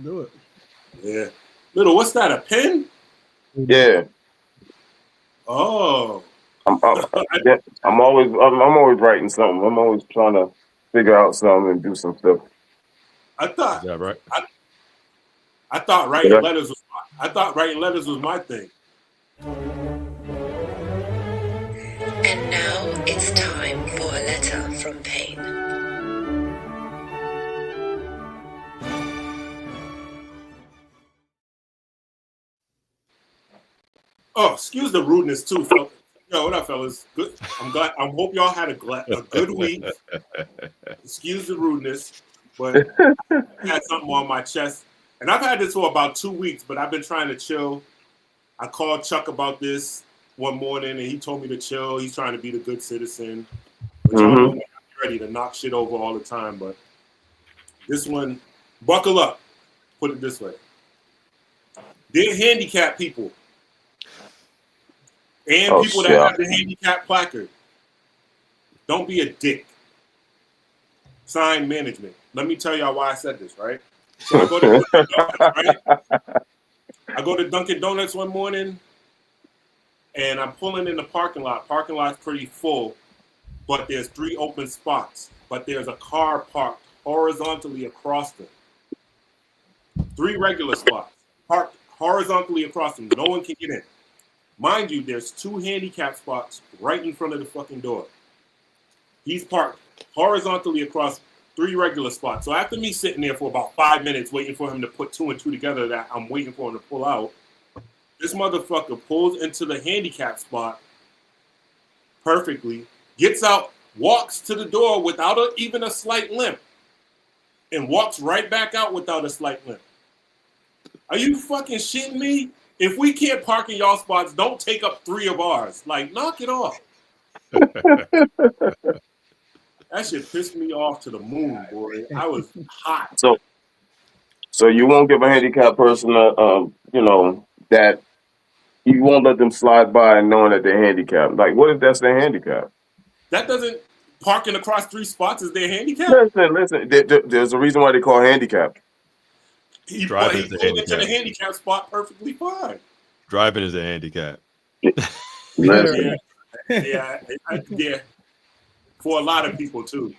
Do it. Yeah. Little, what's that? A pen? Yeah. Oh. I'm, I'm, yeah, I'm always writing something. I'm always trying to figure out something and do some stuff. I Is thought that right? I thought writing letters was my thing. And now it's time for a letter from Pain. Oh, excuse the rudeness too, fellas. Yo, what up, fellas? Good. I'm glad. I hope y'all had a good week. Excuse the rudeness, but I had something on my chest, and I've had this for about 2 weeks. But I've been trying to chill. I called Chuck about this one morning, and he told me to chill. He's trying to be the good citizen, but y'all know me, I'm ready to knock shit over all the time. But this one, buckle up. Put it this way: they're handicapped people. And people that have the handicap placard. Don't be a dick. Sign management. Let me tell y'all why I said this, right? So I go to Dunkin' Donuts, right? I go to Dunkin' Donuts one morning, and I'm pulling in the parking lot. Parking lot's pretty full, but there's 3 open spots. But there's a car parked horizontally across them. 3 regular spots parked horizontally across them. No one can get in. Mind you, there's 2 handicap spots right in front of the fucking door. He's parked horizontally across 3 regular spots. So after me sitting there for about 5 minutes waiting for him to put 2 and 2 together that I'm waiting for him to pull out, this motherfucker pulls into the handicap spot perfectly, gets out, walks to the door without even a slight limp, and walks right back out without a slight limp. Are you fucking shitting me? If we can't park in y'all spots, don't take up 3 of ours. Like, knock it off. That shit pissed me off to the moon, boy. I was hot. So you won't give a handicapped person that you won't let them slide by knowing that they're handicapped. Like, what if that's their handicap? That doesn't parking across 3 spots is their handicap. Listen. There's a reason why they call handicap. He pulled into the handicap spot perfectly fine. Driving is a handicap. Listen. Yeah. For a lot of people too.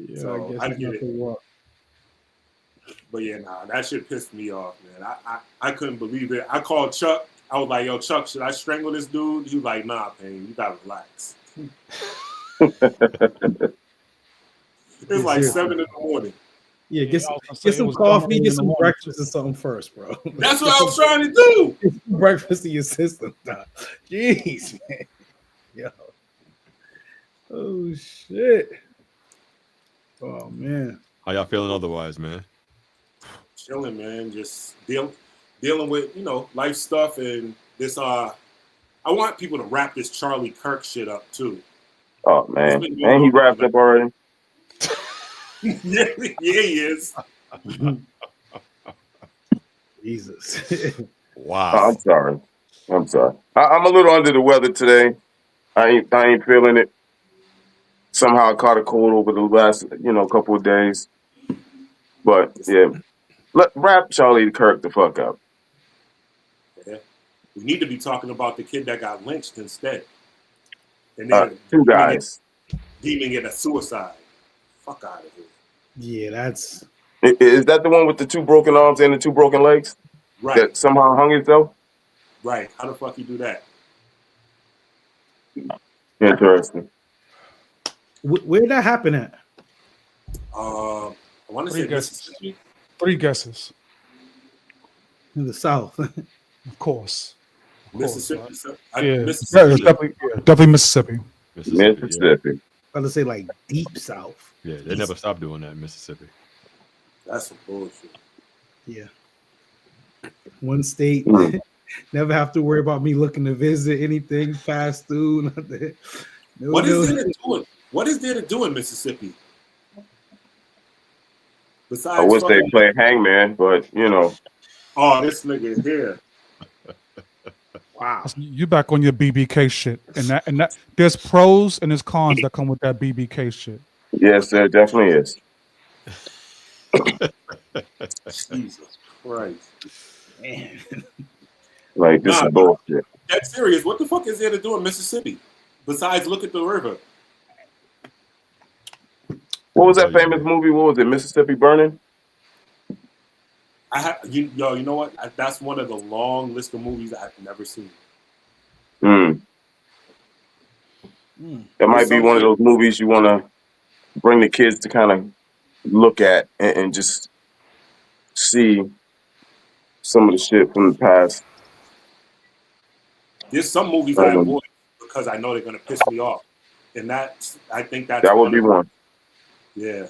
Yeah, so I get it. But yeah, that shit pissed me off, man. I couldn't believe it. I called Chuck. I was like, yo, Chuck, should I strangle this dude? He was like, nah, Payne, you gotta relax. It was like 7 in the morning. Yeah, get some coffee, get some breakfast or something first, bro. That's what I was trying to do. Get some breakfast in your system, dog. Jeez, man. Yo. Oh shit. Oh man. How y'all feeling otherwise, man? Chilling, man. Just dealing with, life stuff and this I want people to wrap this Charlie Kirk shit up too. Oh man. And he wrapped up already. yeah, he is. Jesus. Wow. I'm sorry. I'm a little under the weather today. I ain't feeling it. Somehow I caught a cold over the last, couple of days. But yeah, wrap Charlie Kirk the fuck up. Yeah. We need to be talking about the kid that got lynched instead. And 2 guys deeming it a suicide. Fuck out of here. Yeah, that's. Is that the one with the 2 broken arms and the 2 broken legs? Right. That somehow hung itself? Right. How the fuck you do that? Interesting. Where did that happen at? I want to say Mississippi. 3 guesses. In the South. Of course. Mississippi. Mississippi. Definitely Mississippi. Mississippi. I was say like deep South. Yeah, they never stopped doing that in Mississippi. That's some bullshit. Yeah. One state. Never have to worry about me looking to visit anything, fast food, nothing. What is there to do? What is there to do in Mississippi? Besides, I wish they play hangman, but Oh, this nigga here. Wow. You back on your BBK shit, and that there's pros and there's cons that come with that BBK shit. Yes, there definitely is. Jesus Christ. Man. Like this Nah, is bullshit. that's serious. What the fuck is there to do in Mississippi besides look at the river? What was Oh, that yeah. famous movie? What was it? Mississippi Burning? You know what? That's one of the long list of movies I've never seen. Mm. It might be one of those movies you want to bring the kids to kind of look at and just see some of the shit from the past. There's some movies I avoid because I know they're gonna piss me off, and I think that's That would be one. Yeah.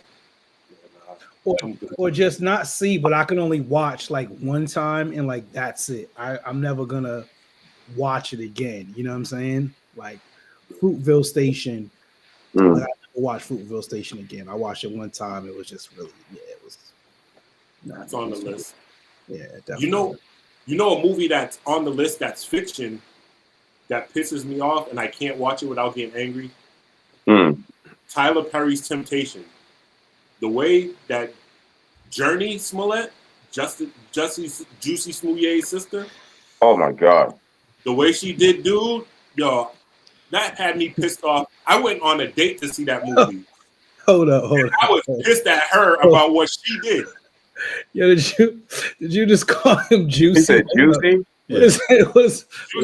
Or just not see, but I can only watch like one time and like that's it. I'm never gonna watch it again. You know what I'm saying? Like Fruitville Station. Like, I never watched Fruitville Station again. I watched it one time. It was just really, it was. It's on the list. Yeah, definitely. You know a movie that's on the list that's fiction that pisses me off and I can't watch it without getting angry. Tyler Perry's Temptation. The way that Journey Smollett, Juicy Smouye's sister. Oh my God. The way she did, dude, yo, that had me pissed off. I went on a date to see that movie. Hold up. I was pissed at her about what she did. Yeah, did you just call him Juicy? He said Juicy? What is it? What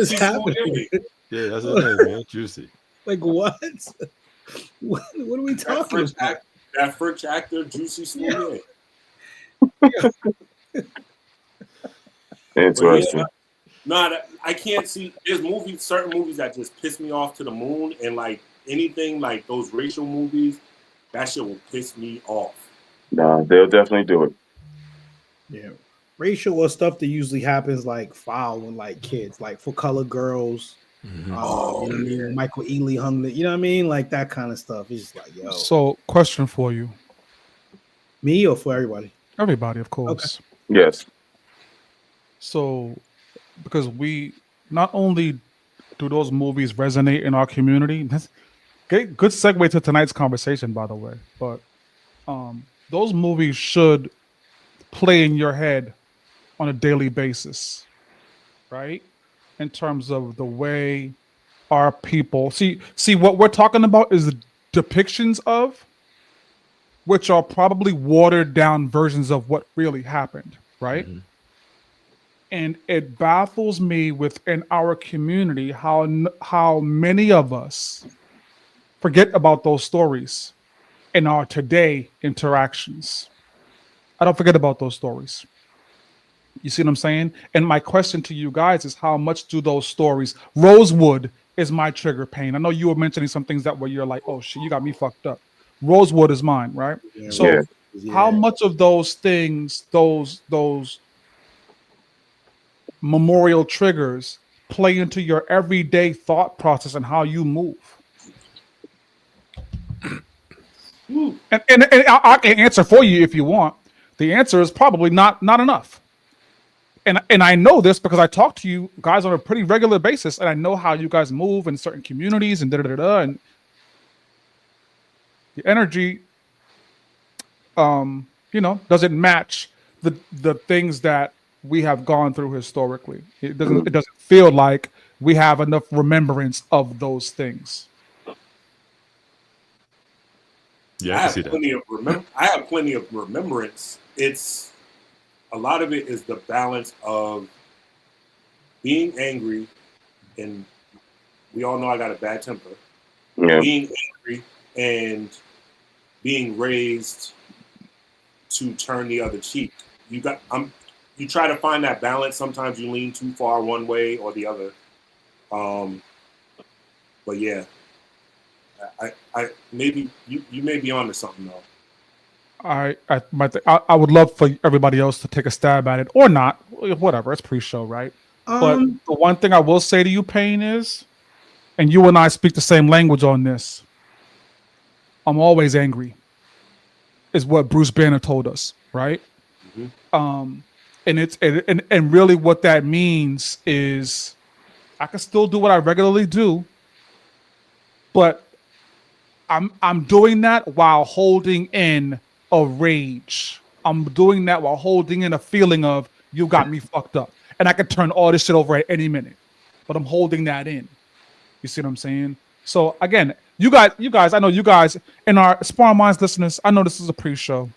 is happening? Yeah, that's his name, man. Juicy. Like what? What are we talking about? That French actor, Juicy Smouye. Interesting. I can't see. There's certain movies that just piss me off to the moon, and like anything like those racial movies, that shit will piss me off. Nah, they'll definitely do it. Yeah, racial or stuff that usually happens like foul when like kids, like For Color Girls. You know what I mean? Michael Ealy hung the, you know what I mean? Like that kind of stuff. It's just like, yo. So, question for you. Me or for everybody? Everybody, of course. Okay. Yes. So, because we not only do those movies resonate in our community, that's good segue to tonight's conversation, by the way. But those movies should play in your head on a daily basis, right? In terms of the way our people see what we're talking about is the depictions of, which are probably watered down versions of what really happened, right? And it baffles me within our community how many of us forget about those stories in our today interactions. I don't forget about those stories. You see what I'm saying? And my question to you guys is, how much do those stories? Rosewood is my trigger pain. I know you were mentioning some things that where you're like, oh shit, you got me fucked up. Rosewood is mine, right? Yeah, so how much of those things, those memorial triggers play into your everyday thought process and how you move? And I can answer for you if you want. The answer is probably not enough. And I know this because I talk to you guys on a pretty regular basis, and I know how you guys move in certain communities and and the energy, doesn't match the things that we have gone through historically. It doesn't feel like we have enough remembrance of those things. Yeah, I have plenty of remembrance. It's a lot of it is the balance of being angry, and we all know I got a bad temper. Yeah. Being angry and being raised to turn the other cheek. You try to find that balance. Sometimes you lean too far one way or the other. But yeah, I maybe you may be onto something though. I would love for everybody else to take a stab at it or not. Whatever, it's pre-show, right? But the one thing I will say to you, Payne, is, and you and I speak the same language on this, I'm always angry, is what Bruce Banner told us, right? Mm-hmm. And really what that means is I can still do what I regularly do, but I'm doing that while holding in a rage I'm doing that while holding in a feeling of you got me fucked up, and I could turn all this shit over at any minute, but I'm holding that in. You see what I'm saying? So again, you guys, I know you guys and our Sparring Minds listeners. I know this is a pre-show,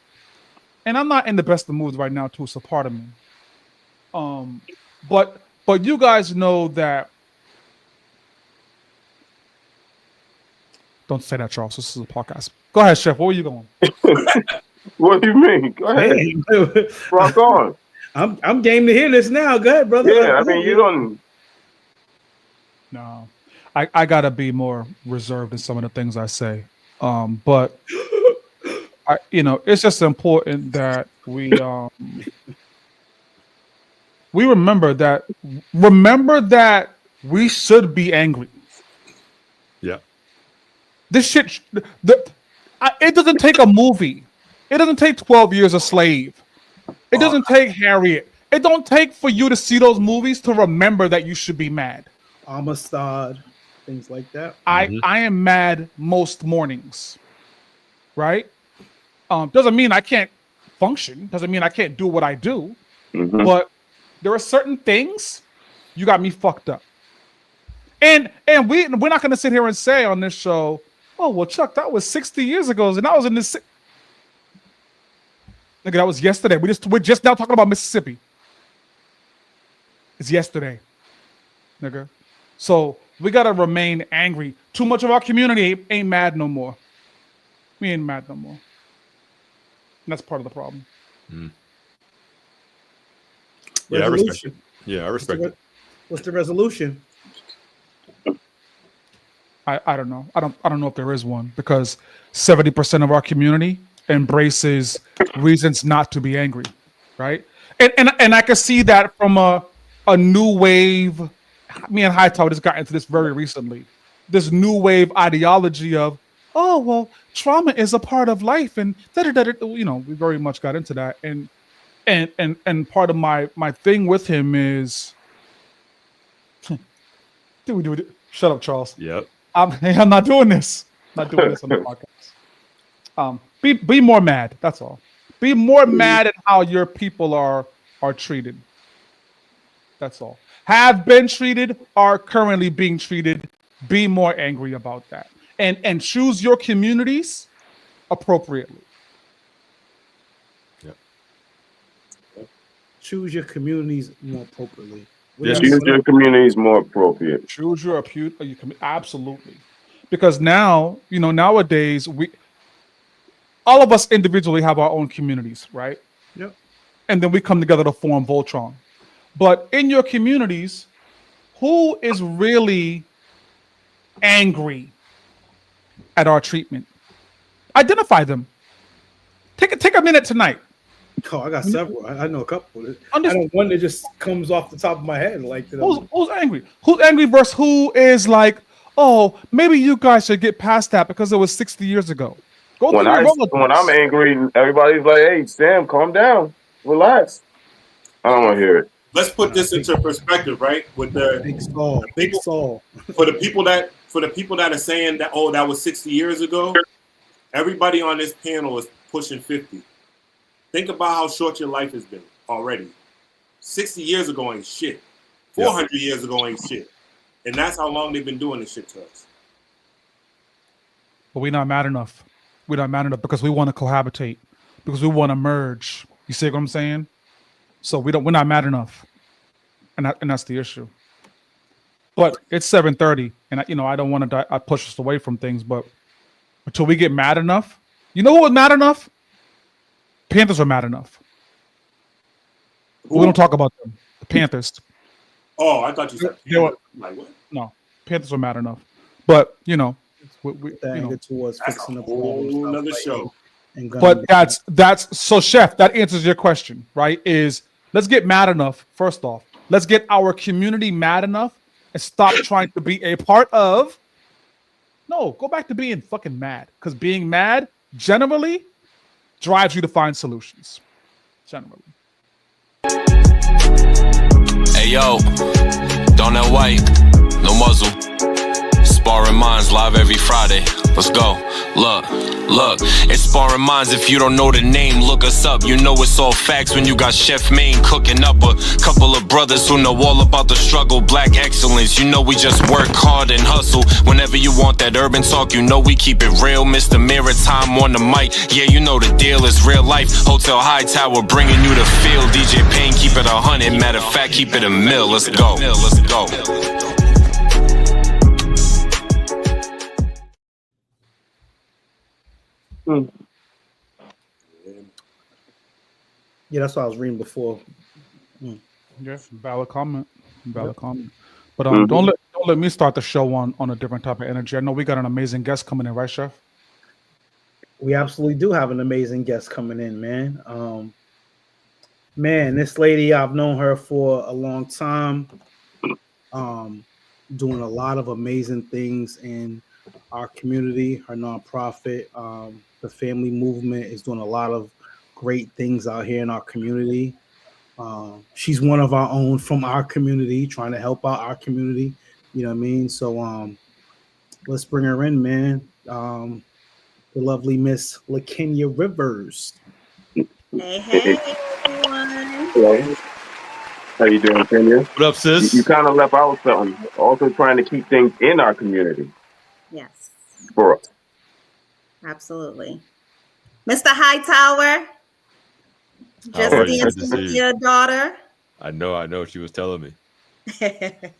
and I'm not in the best of moods right now too. So pardon me. But you guys know that. Don't say that, Charles. This is a podcast. Go ahead, Chef. Where were you going? What do you mean? Go ahead. Hey, Rock on. I'm game to hear this now. Go ahead, brother. Yeah, I mean, you don't. No, I gotta be more reserved in some of the things I say. But it's just important that we remember that we should be angry. Yeah. This shit, it doesn't take a movie. It doesn't take 12 Years a Slave. It doesn't take Harriet. It don't take for you to see those movies to remember that you should be mad. Amistad, things like that. I am mad most mornings, right? Doesn't mean I can't function. Doesn't mean I can't do what I do. Mhm. But there are certain things you got me fucked up. And we're not going to sit here and say on this show, oh, well, Chuck, that was 60 years ago. And I was in this. Nigga, that was yesterday. We're just now talking about Mississippi. It's yesterday, nigga. So we got to remain angry. Too much of our community ain't mad no more. We ain't mad no more. And that's part of the problem. Yeah, I respect it. Yeah, I respect it. What's the resolution? I don't know. I don't know if there is one, because 70% of our community embraces reasons not to be angry, right? And I can see that from a new wave. Me and Hightower just got into this very recently. This new wave ideology of, oh well, trauma is a part of life, and we very much got into that. And part of my thing with him is, dude, shut up, Charles. Yep. I'm not doing this. Not doing this on the podcast. Be more mad. That's all. Be more mad at how your people are treated. That's all. Have been treated, are currently being treated. Be more angry about that, and choose your communities appropriately. Yep. Choose your communities more appropriately. Yes. Choose your communities more appropriate. Choose your absolutely, because now nowadays all of us individually have our own communities, right? Yep. And then we come together to form Voltron. But in your communities, who is really angry at our treatment? Identify them. Take a minute tonight. Oh, I got several. I know a couple. I know one that just comes off the top of my head. Like, who's angry? Who's angry versus who is like, oh, maybe you guys should get past that because it was 60 years ago. When I'm angry, everybody's like, "Hey, Sam, calm down, relax." I don't want to hear it. Let's put this into perspective, right? With the Big Saul. For the people that are saying that, oh, that was 60 years ago, everybody on this panel is pushing 50. Think about how short your life has been already. 60 years ago ain't shit. 400 years ago ain't shit. And that's how long they've been doing this shit to us. But we're not mad enough. We're not mad enough because we want to cohabitate, because we want to merge. You see what I'm saying? So we're not mad enough, and that's the issue. But it's 7:30, and I don't want to push us away from things. But until we get mad enough, you know who was mad enough? Panthers are mad enough. Who? We don't talk about them. The Panthers. Oh, I thought you said like what? No, Panthers are mad enough. But towards that's fixing a the whole another show. But that's so, Chef, that answers your question, right? Is let's get mad enough. First off, let's get our community mad enough and stop trying to be a part of. No, go back to being fucking mad, because being mad generally drives you to find solutions. Generally. Hey yo, Donut White, no muzzle. Sparring Minds live every Friday. Let's go. Look, it's Sparring Minds. If you don't know the name, look us up. You know it's all facts when you got Chef Maine cooking up a couple of brothers who know all about the struggle. Black excellence, you know we just work hard and hustle. Whenever you want that urban talk, you know we keep it real. Mr. Maritime on the mic, yeah, you know the deal is real life. Hotel High Tower bringing you the feel. DJ Payne, keep it 100. Matter of fact, keep it a mill. Let's go. Let's go. Yeah, that's what I was reading before. Yeah, valid comment. Comment. But don't let me start the show on a different type of energy. I know we got an amazing guest coming in, right, Chef? We absolutely do have an amazing guest coming in, man. Man, this lady, I've known her for a long time. Doing a lot of amazing things in our community, her nonprofit. The family movement is doing a lot of great things out here in our community. She's one of our own from our community, trying to help out our community. You know what I mean? So let's bring her in, man. The lovely Miss LaKenya Rivers. Hey, everyone. Hello. How you doing, Kenya? What up, sis? You kind of left out something. Also trying to keep things in our community. Yes, For us. absolutely. Mr. Hightower, How are you? just Good to see you. your daughter. I know. She was telling me. Good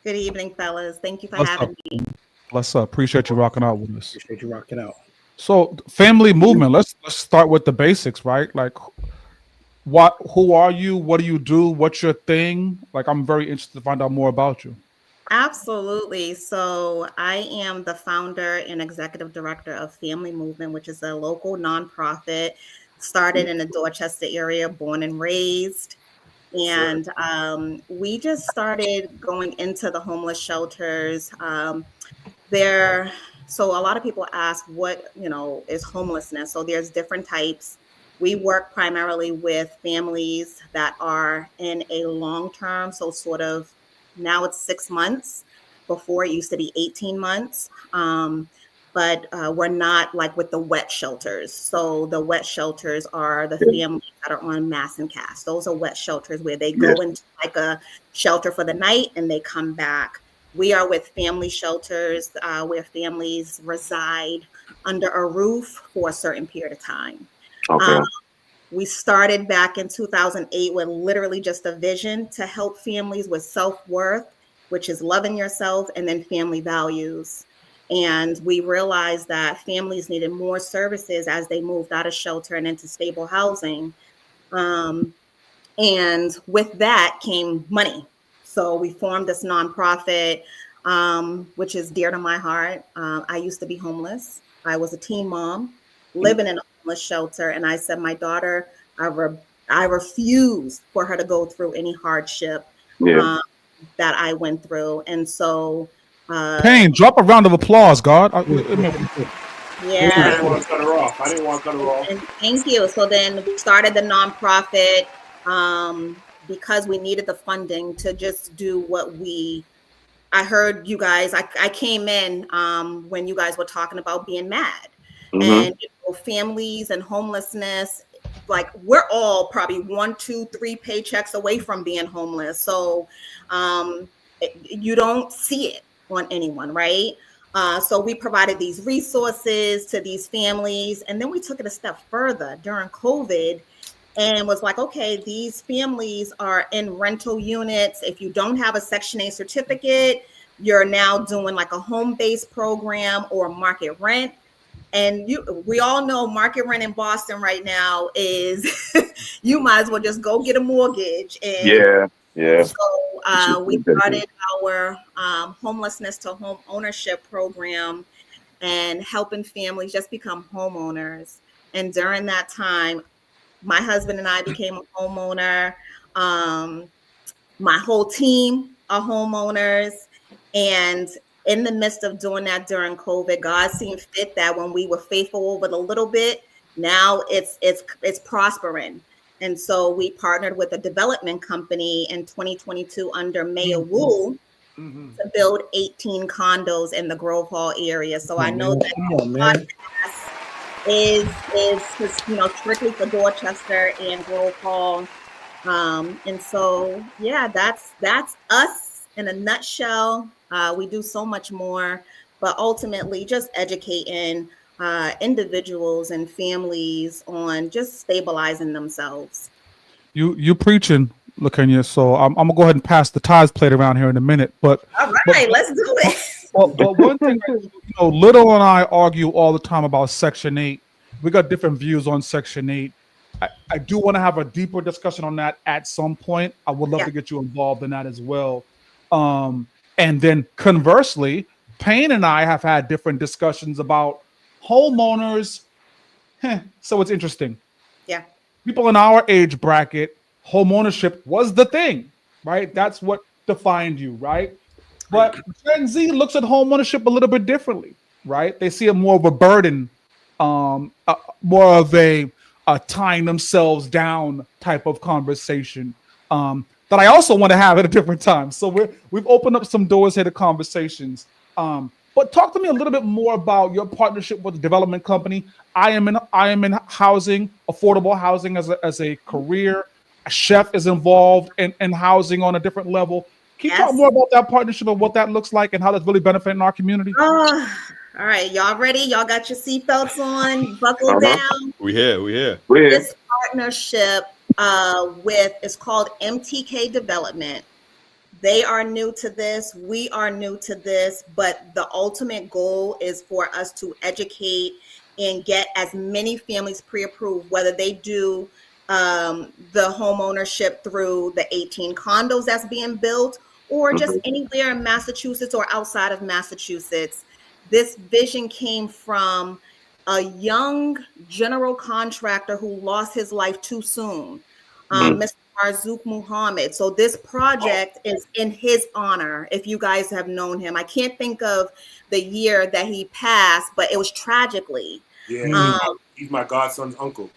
evening, fellas. Thank you for What's having up? me. Let's appreciate you rocking out with us. Appreciate you rocking out. So, family movement. Let's start with the basics, right? Like, who are you? What do you do? What's your thing? Like, I'm very interested to find out more about you. Absolutely. So I am the founder and executive director of Family Movement, which is a local nonprofit started in the Dorchester area, born and raised. And we just started going into the homeless shelters. So a lot of people ask what, is homelessness. So there's different types. We work primarily with families that are in a long-term, so sort of now it's 6 months. Before it used to be 18 months. But we're not like with the wet shelters. So the wet shelters are the families that are on mass and cast. Those are wet shelters where they go into like a shelter for the night and they come back. We are with family shelters where families reside under a roof for a certain period of time. Okay. We started back in 2008 with literally just a vision to help families with self-worth, which is loving yourself, and then family values. And we realized that families needed more services as they moved out of shelter and into stable housing. And with that came money. So we formed this nonprofit, which is dear to my heart. I used to be homeless. I was a teen mom living in a homeless shelter. And I said, my daughter, I refuse for her to go through any hardship that I went through. And so Payne, drop a round of applause, God. Yeah. I didn't want to cut her off. And thank you. So then we started the nonprofit because we needed the funding to just do what I heard you guys, I came in when you guys were talking about being mad. And families and homelessness, like we're all probably 1, 2, 3 paychecks away from being homeless. So you don't see it on anyone, right? So we provided these resources to these families. And then we took it a step further during COVID and was like, okay, these families are in rental units. If you don't have a Section 8 certificate, you're now doing like a home-based program or market rent. And we all know market rent in Boston right now is you might as well just go get a mortgage. And so we started our homelessness to home ownership program and helping families just become homeowners. And during that time, my husband and I became a homeowner. My whole team are homeowners. And in the midst of doing that during COVID, God seemed fit that when we were faithful over the little bit, now it's prospering. And so we partnered with a development company in 2022 under Mayor Wu to build 18 condos in the Grove Hall area. So I know that Come on, man. is strictly for Dorchester and Grove Hall. And so yeah, that's us in a nutshell. We do so much more, but ultimately just educating individuals and families on just stabilizing themselves. You preaching, LaKenya. So I'm gonna go ahead and pass the ties plate around here in a minute. But All right, let's do it. but one thing, Little and I argue all the time about Section 8. We got different views on Section 8. I do want to have a deeper discussion on that at some point. I would love to get you involved in that as well. And then conversely, Payne and I have had different discussions about homeowners. So it's interesting. Yeah. People in our age bracket, home ownership was the thing, right? That's what defined you, right? But Gen Z looks at home ownership a little bit differently, right? They see it more of a burden, more of a tying themselves down type of conversation that I also want to have at a different time. So we've opened up some doors here to conversations. But talk to me a little bit more about your partnership with the development company. I am in housing, affordable housing as a career. A chef is involved in housing on a different level. Can you talk more about that partnership and what that looks like and how that's really benefiting our community? All right, y'all ready? Y'all got your seatbelts on, buckle down. We here. This partnership it's called MTK Development. They are new to this. We are new to this, but the ultimate goal is for us to educate and get as many families pre-approved, whether they do the home ownership through the 18 condos that's being built or just anywhere in Massachusetts or outside of Massachusetts. This vision came from a young general contractor who lost his life too soon, Mr. Marzouk Muhammad. So this project is in his honor, if you guys have known him. I can't think of the year that he passed, but it was tragically. Yeah, he's my godson's uncle.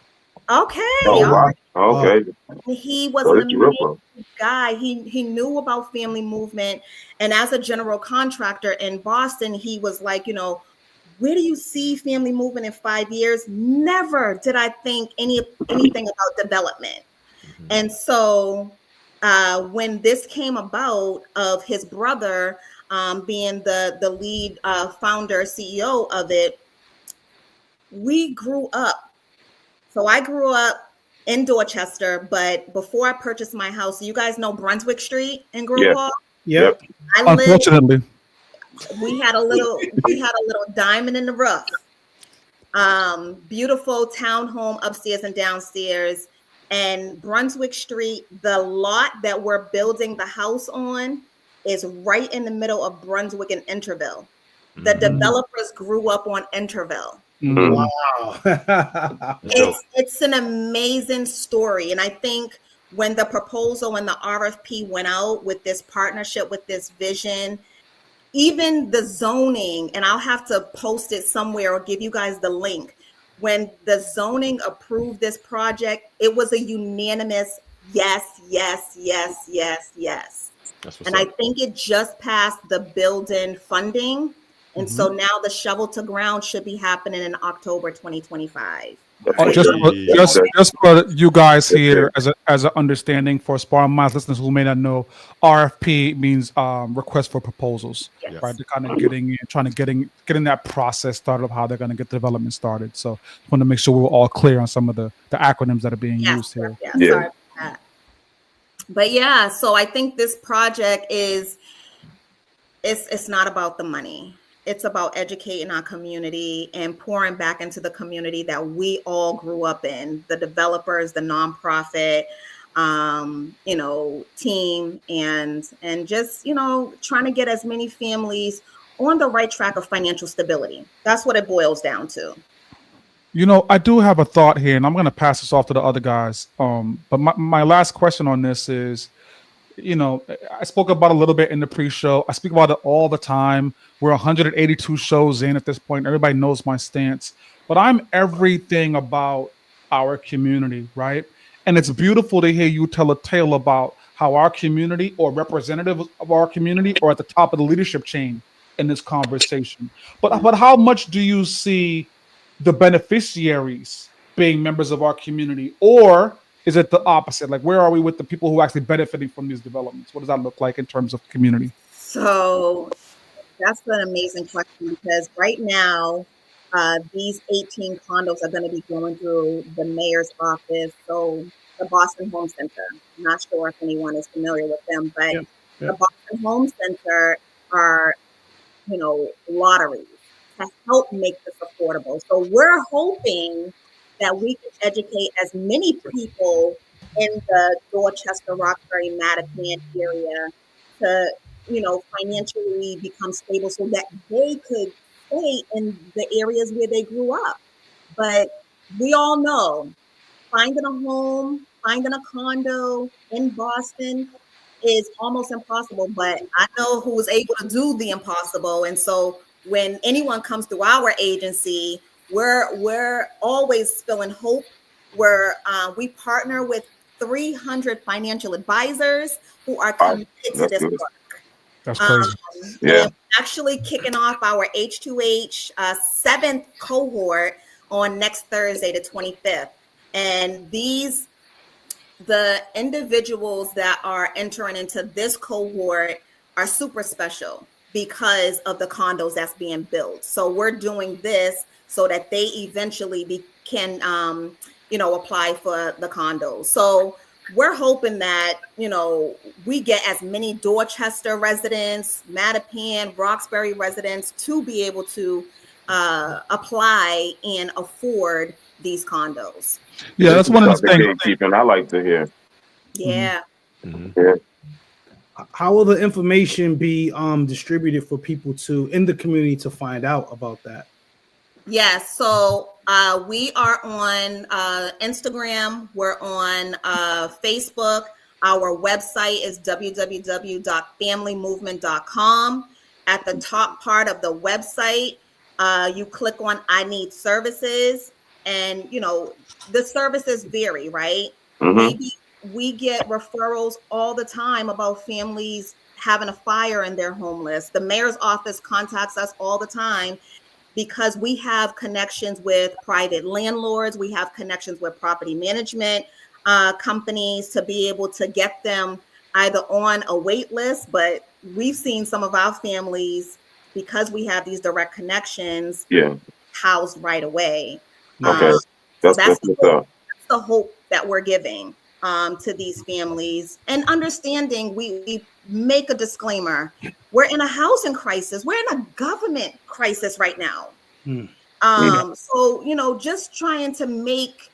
Okay. Oh, wow. Okay. He was an amazing guy. He knew about family movement. And as a general contractor in Boston, he was like, where do you see family movement in 5 years? Never did I think anything about development. And so when this came about of his brother being the lead founder, CEO of it, we grew up. So I grew up in Dorchester, but before I purchased my house, you guys know Brunswick Street in Grove Hall? Yep. Unfortunately. We had a little diamond in the rough. Beautiful townhome upstairs and downstairs. And Brunswick Street, the lot that we're building the house on is right in the middle of Brunswick and Interville. The developers grew up on Interville. Wow. It's an amazing story. And I think when the proposal and the RFP went out with this partnership, with this vision, even the zoning, and I'll have to post it somewhere or give you guys the link. When the zoning approved this project, it was a unanimous yes. And I think it just passed the build-in funding. And so now the shovel to ground should be happening in October 2025. Just for you guys here as an understanding for Sparring Minds listeners who may not know, RFP means request for proposals, right? They're kind of getting that process started of how they're going to get the development started. So I want to make sure we're all clear on some of the acronyms that are being used here. Sorry about that. But yeah, so I think this project it's not about the money. It's about educating our community and pouring back into the community that we all grew up in, the developers, the nonprofit, team, and just, trying to get as many families on the right track of financial stability. That's what it boils down to. I do have a thought here, and I'm going to pass this off to the other guys. But my last question on this is, I spoke about it a little bit in the pre-show. I speak about it all the time. We're 182 shows in at this point. Everybody knows my stance. But I'm everything about our community, right? And it's beautiful to hear you tell a tale about how our community or representatives of our community are at the top of the leadership chain in this conversation. But how much do you see the beneficiaries being members of our community, or is it the opposite? Like, where are we with the people who are actually benefiting from these developments? What does that look like in terms of community? So that's an amazing question because right now, these 18 condos are going to be going through the mayor's office. So the Boston Home Center. I'm not sure if anyone is familiar with them, but the Boston Home Center are, lotteries to help make this affordable. So we're hoping that we can educate as many people in the Dorchester, Roxbury, Mattapan area to, financially become stable so that they could stay in the areas where they grew up. But we all know finding a home, finding a condo in Boston is almost impossible, but I know who was able to do the impossible. And so when anyone comes through our agency, we're always feeling hope. We partner with 300 financial advisors who are committed to this work. That's crazy. We're actually kicking off our H2H 7th cohort on next Thursday, the 25th. And the individuals that are entering into this cohort are super special because of the condos that's being built. So we're doing this so that they eventually can, apply for the condos. So we're hoping that, we get as many Dorchester residents, Mattapan, Roxbury residents to be able to apply and afford these condos. Yeah, that's one of the things. Gatekeeping, I like to hear. Yeah. Mm-hmm. Yeah. How will the information be distributed for people in the community to find out about that? Yes. So we are on Instagram. We're on Facebook. Our website is www.familymovement.com. At the top part of the website, you click on I need services, and the services vary, right? Mm-hmm. Maybe we get referrals all the time about families having a fire and they're homeless. The mayor's office contacts us all the time because we have connections with private landlords. We have connections with property management companies to be able to get them either on a wait list, but we've seen some of our families, because we have these direct connections, housed right away. Okay. So that's the hope that we're giving to these families. And understanding, we make a disclaimer. We're in a housing crisis. We're in a government crisis right now. So, just trying to make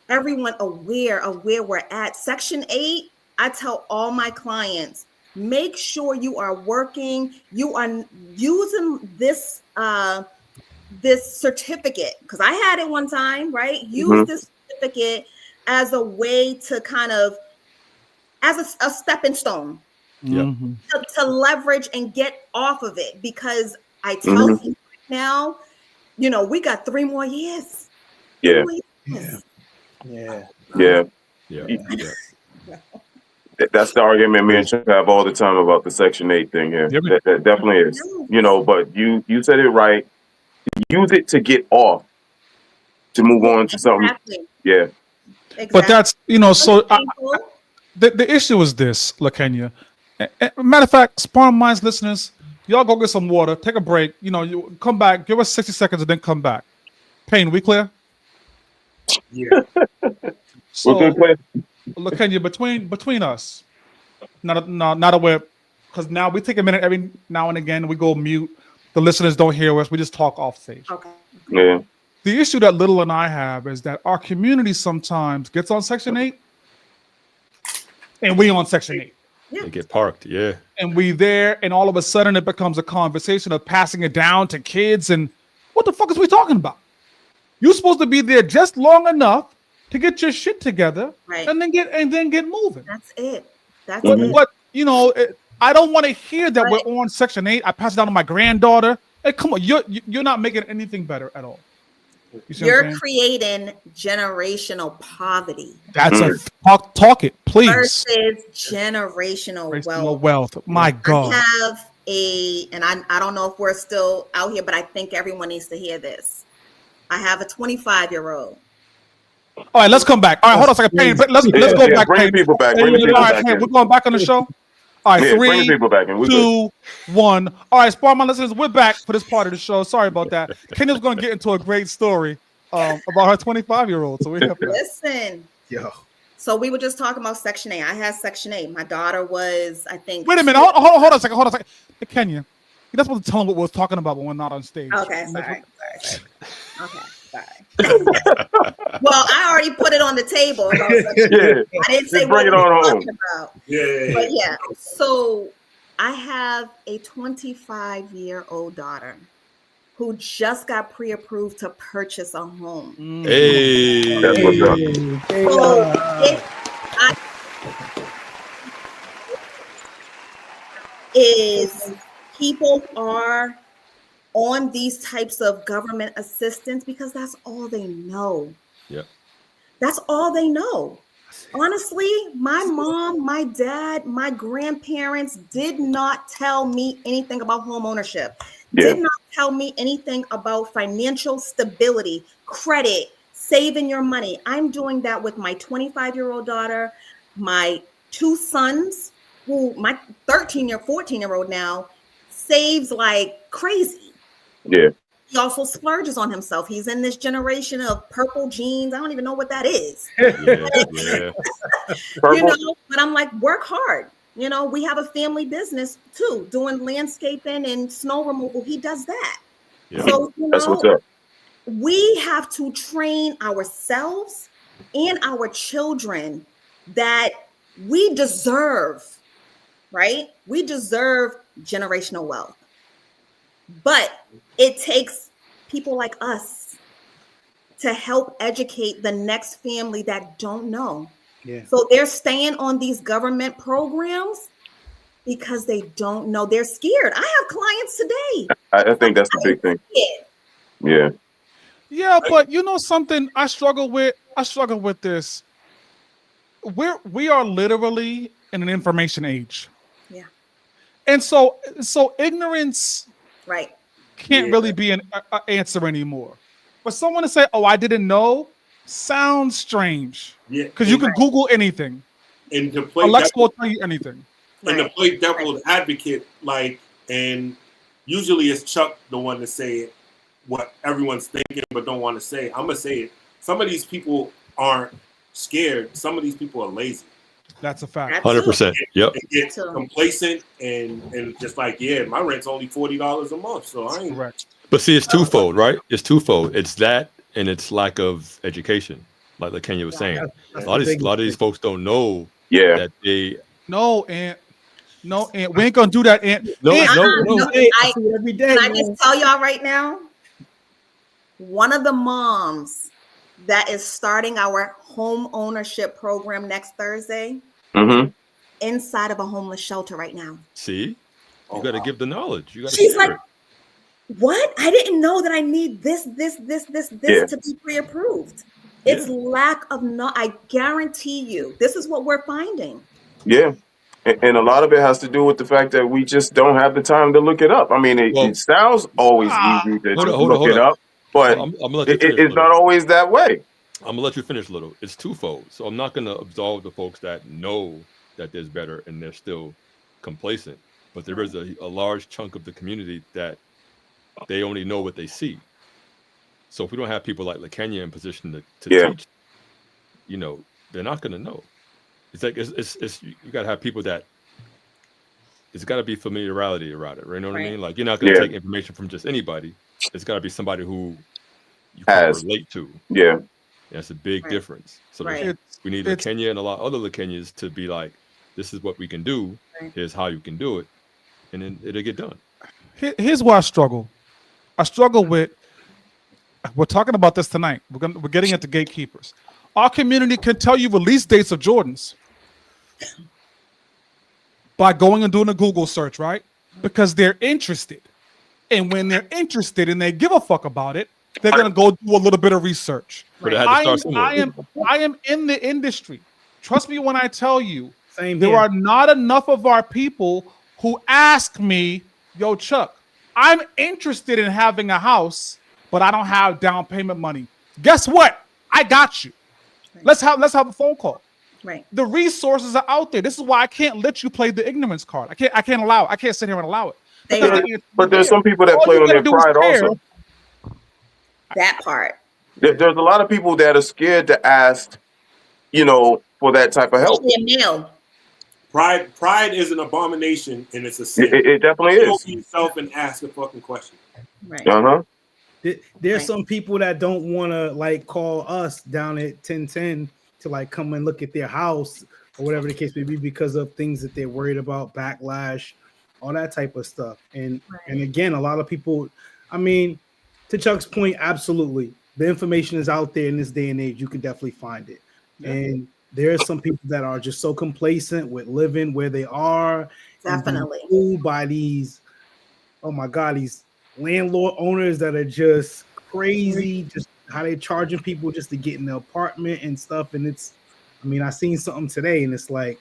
everyone aware of where we're at. Section 8, I tell all my clients, make sure you are working, you are using this this certificate, because I had it one time, right? Use this certificate as a way to kind of, as a stepping stone to leverage and get off of it. Because I tell you right now, we got 3 more years. Yeah. That's the argument me and Chuck have all the time about the Section 8 thing here. That definitely is. But you said it right. Use it to get off, to move on to something. Yeah. Exactly. But that's, so the issue is this, LaKenya. Matter of fact, Sparring Minds listeners, y'all go get some water, take a break. You come back, give us 60 seconds, and then come back. Payne, we clear? Yeah. So, LaKenya, between us, not aware, because now we take a minute every now and again, we go mute. The listeners don't hear us. We just talk off stage. Okay. Yeah. The issue that Little and I have is that our community sometimes gets on Section 8, and we on Section 8. They get parked, and we there, and all of a sudden it becomes a conversation of passing it down to kids. And what the fuck is we talking about? You're supposed to be there just long enough to get your shit together, right, and then get moving. That's it. That's it. But I don't want to hear that we're on Section 8. I pass it down to my granddaughter. Hey, come on, you're not making anything better at all. You see what I'm You're saying? creating generational poverty That's talk it, please. versus generational Generational wealth. wealth. My God. I have and I don't know if we're still out here, but I think everyone needs to hear this. I have a 25-year-old. All right, let's come back. All right, hold on a second. Payne, let's go back. Bring the Payne. people back. All Bring the people right, back Payne, in. we're going back on the show. All right, Yeah, bring the 3, people back in. We're 2, 1. All right, Sparring listeners, we're back for this part of the show. Sorry about that. Kenya's going to get into a great story about her 25-year-old. So we have Listen. Yo. So we were just talking about Section 8. I had Section 8. My daughter was, I think. Wait a minute. Hold on a second. Hey, Kenya, you're not supposed to tell them what we're talking about when we're not on stage. Okay, sorry. Okay, sorry. Well, I already put it on the table. About Yeah. I didn't say Just what bring it we were on talking home. about. Yeah. But yeah, so I have a 25-year-old daughter who just got pre-approved to purchase a home. Hey. That's what's up. Is people are on these types of government assistance because that's all they know. Yep. That's all they know. Honestly, my mom, my dad, my grandparents did not tell me anything about home ownership. Yeah. Did not tell me anything about financial stability, credit, saving your money. I'm doing that with my 25-year-old daughter, my 2 sons, who my 14-year-old now saves like crazy. Yeah. He also splurges on himself. He's in this generation of purple jeans. I don't even know what that is. Yeah. You know, but I'm like, work hard. You know, we have a family business too, doing landscaping and snow removal. He does that. Yeah. So, you That's know, what's up. we have to train ourselves and our children that we deserve, right? We deserve generational wealth. But it takes people like us to help educate the next family that don't know. Yeah. So they're staying on these government programs because they don't know. They're scared. I have clients today. I think that's the big thing. Yeah. Yeah, but you know something I struggle with this. We are literally in an information age. Yeah. And so ignorance Right. can't really be an answer anymore. For someone to say, "Oh, I didn't know," sounds strange. Yeah. Because you can Google anything. And to play Alexa will tell you anything. and to play devil's advocate, like, and usually it's Chuck the one to say it, what everyone's thinking but don't want to say. I'm gonna say it. Some of these people aren't scared. Some of these people are lazy. That's a fact. 100%. Yep. They get complacent and just like, yeah, my rent's only $40 a month, so I ain't. Correct. But see, it's twofold, right? It's twofold. It's that and it's lack of education, like Kenya was saying. A lot of these folks don't know that they No, and we ain't gonna do that. And no. I see it every day. Can I just tell y'all right now? One of the moms that is starting our home ownership program next Thursday inside of a homeless shelter right now. See, you got to give the knowledge. You got. She's like, "What? I didn't know that I need this to be pre-approved." It's lack of I guarantee you, this is what we're finding. Yeah. And a lot of it has to do with the fact that we just don't have the time to look it up. I mean, it sounds always easy to look it up, but it's not always that way. I'm gonna let you finish, Little. It's twofold. So I'm not gonna absolve the folks that know that there's better and they're still complacent. But there is a large chunk of the community that they only know what they see. So if we don't have people like LaKenya in position to teach, you know, they're not gonna know. It's like it's you gotta have people that it's gotta be familiarity around it, right? You know what I mean? Like you're not gonna take information from just anybody. It's gotta be somebody who you can relate to. Yeah. That's a big difference. So we need LaKenya and a lot of other LaKenyas to be like, this is what we can do. Here's how you can do it, and then it'll get done. Here's where I struggle. I struggle with. We're talking about this tonight. We're getting into gatekeepers. Our community can tell you release dates of Jordans by going and doing a Google search, right? Because they're interested, and when they're interested and they give a fuck about it, they're gonna go do a little bit of research. But it had to I start somewhere. am in the industry. Trust me when I tell you, Same there here. are not enough of our people who ask me, "Yo, Chuck, I'm interested in having a house, but I don't have down payment money." Guess what? I got you. Let's have a phone call. Right. The resources are out there. This is why I can't let you play the ignorance card. I can't allow it. I can't sit here and allow it. They Because are. the answer But is there's there. some people that All play you on gotta their do is pride care. also. That part. There's a lot of people that are scared to ask, for that type of help. Especially a male. Pride is an abomination, and it's a sin. It definitely Kill is. yourself and ask a fucking question. Right. Uh-huh. There's Right. some people that don't want to like call us down at 1010 to like come and look at their house or whatever the case may be because of things that they're worried about, backlash, all that type of stuff. And again, a lot of people, I mean, to Chuck's point, absolutely. The information is out there in this day and age. You can definitely find it. Yeah. And there are some people that are just so complacent with living where they are. and being Definitely. fooled by these, oh my God, these landlord owners that are just crazy, just how they're charging people just to get in the apartment and stuff. And I seen something today and it's like,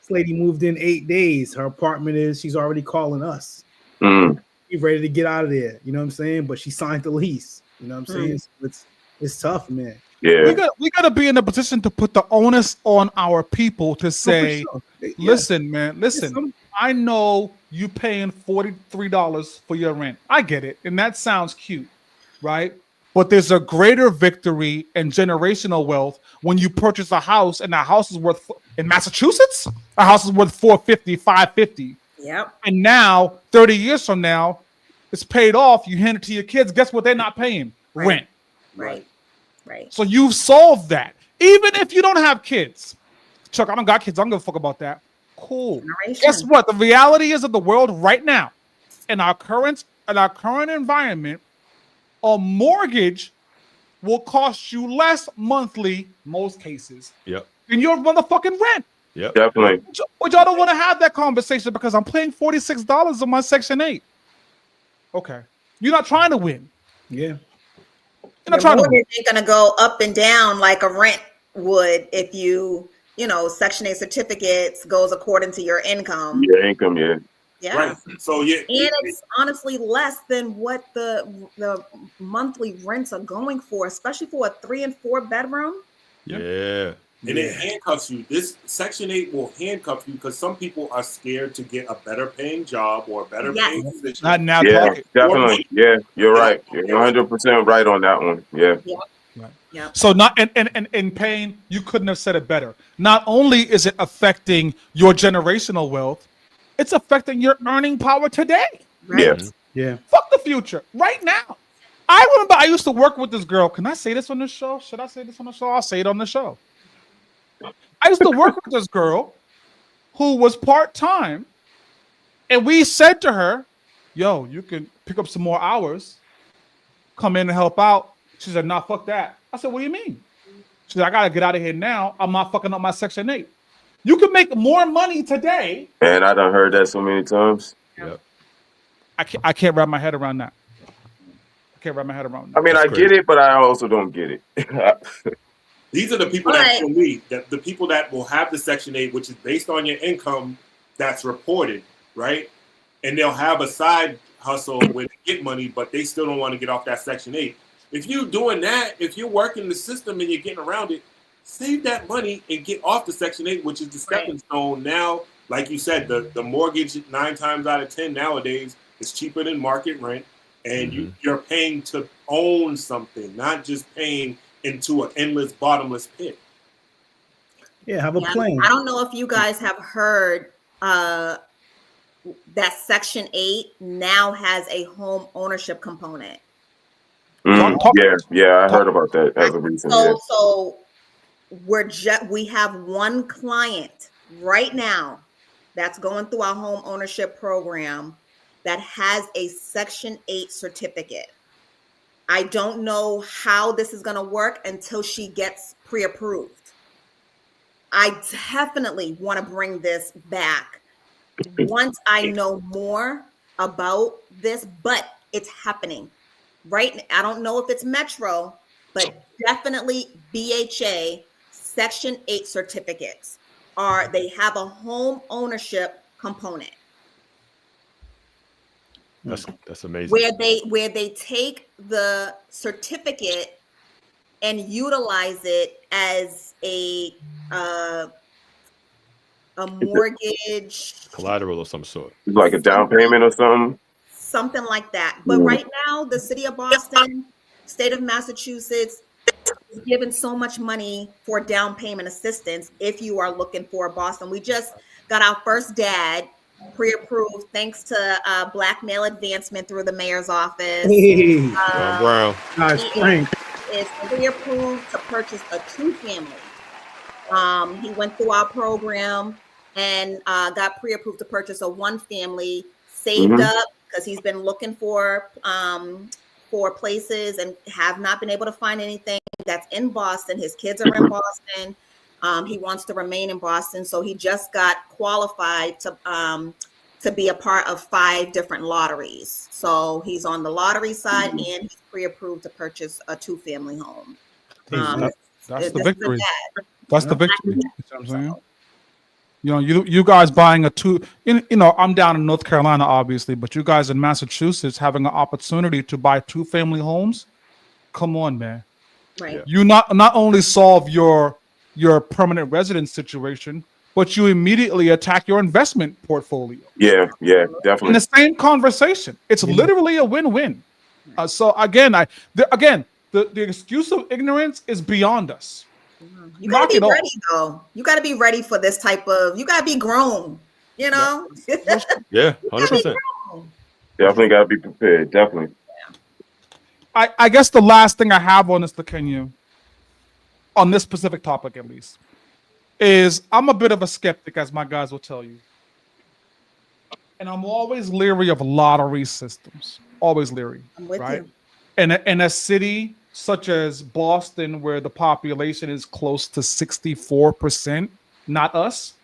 this lady moved in 8 days. Her apartment she's already calling us. She's ready to get out of there. You know what I'm saying? But she signed the lease. You know what I'm saying? So it's tough, man. Yeah. We gotta be in a position to put the onus on our people to say, sure. Yeah. listen, man, listen. I know you paying $43 for your rent. I get it. And that sounds cute, right? But there's a greater victory and generational wealth when you purchase a house and that house is worth, in Massachusetts, a house is worth $450, $550. Yep. And now, 30 years from now, it's paid off. You hand it to your kids. Guess what they're not paying? Right. Rent. Right. Right. So you've solved that. Even if you don't have kids. Chuck, I don't got kids. I don't give a fuck about that. Cool. Generation. Guess what? The reality is of the world right now, in our current environment, a mortgage will cost you less monthly, most cases, Yep. than your motherfucking rent. Yep. Definitely. But y'all don't want to have that conversation because I'm paying $46 on my Section 8. Okay. You're not trying to win. Yeah. You're not trying to win. mortgage ain't gonna go up and down like a rent would if Section 8 certificates goes according to your income. Your income, yeah. Yeah. Right. So And it's honestly less than what the monthly rents are going for, especially for a 3 and 4 bedroom. Yeah. And it handcuffs you. This Section 8 will handcuff you because some people are scared to get a better paying job or a better paying position. Not now. Yeah, Talking. definitely. Yeah, you're right. You're 100% right on that one. Yeah. Yeah. So not in pain, you couldn't have said it better. Not only is it affecting your generational wealth, it's affecting your earning power today. Right. Yeah. Yeah. Fuck the future. Right now. I remember I used to work with this girl. Can I say this on the show? Should I say this on the show? I'll say it on the show. I used to work with this girl who was part-time, and we said to her, yo, you can pick up some more hours, come in and help out. She said, nah, fuck that. I said, what do you mean? She said, I gotta get out of here now. I'm not fucking up my Section 8. You can make more money today. And I done heard that so many times. Yep. I can't wrap my head around that. I can't wrap my head around that. I mean, That's I get it, but I also don't get it. These are the people that will leave. The people that will have the Section 8, which is based on your income that's reported, right? And they'll have a side hustle where they get money, but they still don't want to get off that Section 8. If you're doing that, if you're working the system and you're getting around it, save that money and get off the Section 8, which is the stepping stone. Now, like you said, the mortgage 9 times out of 10 nowadays is cheaper than market rent. And you're paying to own something, not just paying into an endless, bottomless pit. Yeah, have a plan. I don't know if you guys have heard that Section 8 now has a home ownership component. Yeah, I heard about that as a recent. So we have one client right now that's going through our home ownership program that has a Section 8 certificate. I don't know how this is going to work until she gets pre-approved. I definitely want to bring this back once I know more about this, but it's happening. right? I don't know if it's Metro, but definitely BHA Section 8 certificates they have a home ownership component That's amazing. where they take the certificate and utilize it as a mortgage, Collateral of some sort. Like a down payment or something. like that. But right now, the city of Boston, state of Massachusetts is giving so much money for down payment assistance if you are looking for Boston. We just got our first dad pre-approved thanks to black male advancement through the mayor's office. Hey, Brown. guys, Frank. Is pre-approved to purchase a 2-family. He went through our program and got pre-approved to purchase a 1-family, saved up because he's been looking for places and have not been able to find anything that's in Boston. His kids are in Boston. He wants to remain in Boston, so he just got qualified to be a part of 5 different lotteries. So he's on the lottery side and he's pre-approved to purchase a 2-family home. That's the victory. That's the victory. You know what I'm saying? You know, you guys buying a 2, you know, I'm down in North Carolina, obviously, but you guys in Massachusetts having an opportunity to buy 2-family homes. Come on, man. Right. You not only solve your permanent residence situation, but you immediately attack your investment portfolio. Yeah, definitely. In the same conversation, it's literally a win-win. So again, the excuse of ignorance is beyond us. You gotta be ready, though. You gotta be ready for this type of. You gotta be grown. You know. Yeah, 100%. Definitely gotta be prepared. Definitely. I guess the last thing I have on this, Kenya, on this specific topic at least, is I'm a bit of a skeptic, as my guys will tell you. And I'm always leery of lottery systems. Always leery. I'm with right? you. In a city such as Boston, where the population is close to 64%, not us.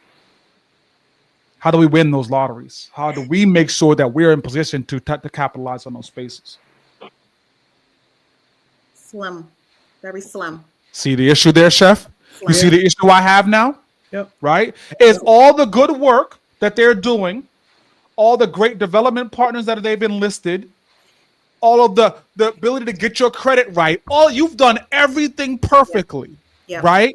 How do we win those lotteries? How do we make sure that we're in position to capitalize on those spaces? Slim. Very slim. See the issue there, Chef? You see the issue I have now? Yep. Right? Is all the good work that they're doing, all the great development partners that they've enlisted, all of the ability to get your credit right, you've done everything perfectly, right?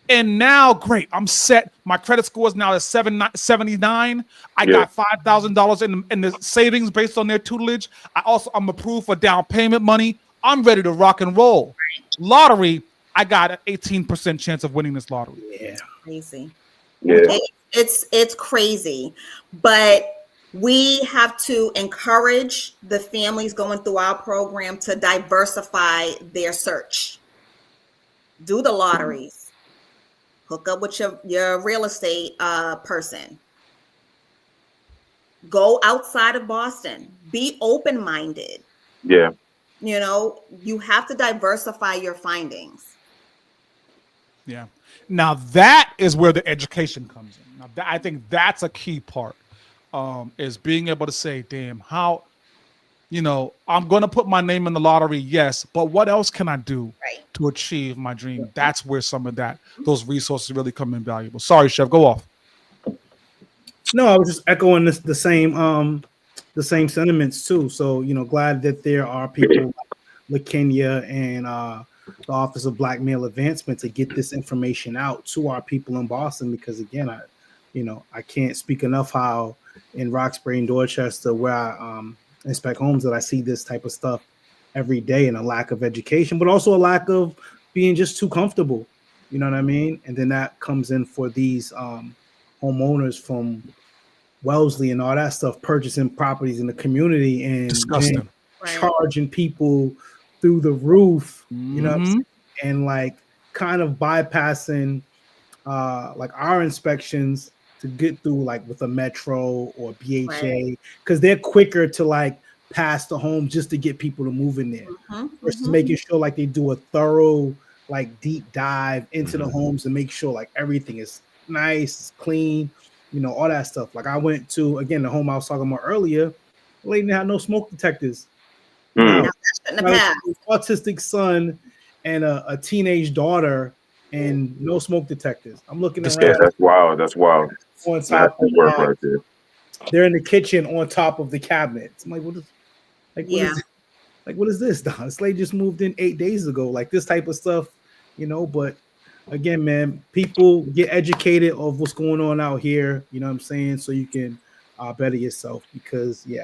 And now, great, I'm set. My credit score is now at 779. I got $5,000 in the savings based on their tutelage. I'm approved for down payment money. I'm ready to rock and roll. Lottery, I got an 18% chance of winning this lottery. Yeah, crazy. Yeah, it's crazy, but we have to encourage the families going through our program to diversify their search. Do the lotteries. Hook up with your real estate person. Go outside of Boston. Be open-minded. Yeah. You know, you have to diversify your findings. Yeah. Now that is where the education comes in. Now I think that's a key part. Is being able to say, damn, how, you know, I'm going to put my name in the lottery, yes, but what else can I do to achieve my dream? That's where some of those resources really come in valuable. Sorry, Chef, go off. No, I was just echoing the same sentiments too. So, you know, glad that there are people like Kenya and the Office of Black Male Advancement to get this information out to our people in Boston, because again, I can't speak enough how in Roxbury and Dorchester, where I inspect homes, that I see this type of stuff every day, and a lack of education, but also a lack of being just too comfortable. You know what I mean? And then that comes in for these homeowners from Wellesley and all that stuff, purchasing properties in the community and disgusting, charging people through the roof. You know what I'm saying? And like kind of bypassing like our inspections to get through, like with a Metro or BHA, because they're quicker to like pass the home just to get people to move in there versus making sure like they do a thorough like deep dive into the homes and make sure like everything is nice, clean, you know, all that stuff. Like I went to, again, the home I was talking about earlier, the lady had no smoke detectors. No, Now, that shouldn't have passed. autistic son and a teenage daughter and no smoke detectors. I'm looking This- Yeah, around that's wild. That's wild. on That's top the of work right there. they're in the kitchen on top of the cabinets. I'm like, what Yeah. is this? Don? This lady just moved in 8 days ago. Like this type of stuff, but again, man, people get educated of what's going on out here, you know what I'm saying? So you can better yourself because you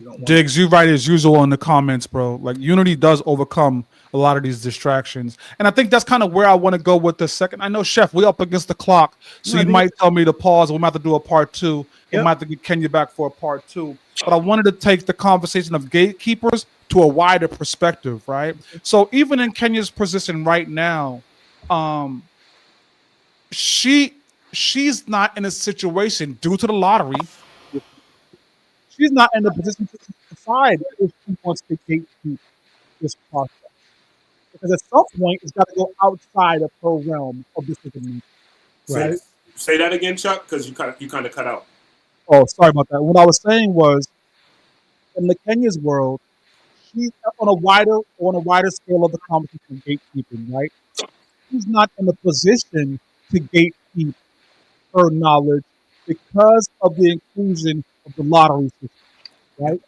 don't want Diggs, you right as usual in the comments, bro. Like unity does overcome a lot of these distractions, and I think that's kind of where I want to go with the second. I know, Chef, we up against the clock, so No, I you think- might tell me to pause. We might have to do a part 2. We Yep. might have to get Kenya back for a part 2. But I wanted to take the conversation of gatekeepers to a wider perspective, right? So even in Kenya's position right now, she's not in a situation due to the lottery. She's not in a position to decide if she wants to gatekeep this process. Because at some point, it's got to go outside of her realm of decision making. Right? Say that again, Chuck, because you kind of cut out. Oh, sorry about that. What I was saying was, in the Kenya's world, she's on a wider scale of the conversation of gatekeeping, right? She's not in a position to gatekeep her knowledge because of the inclusion of the lottery system, right?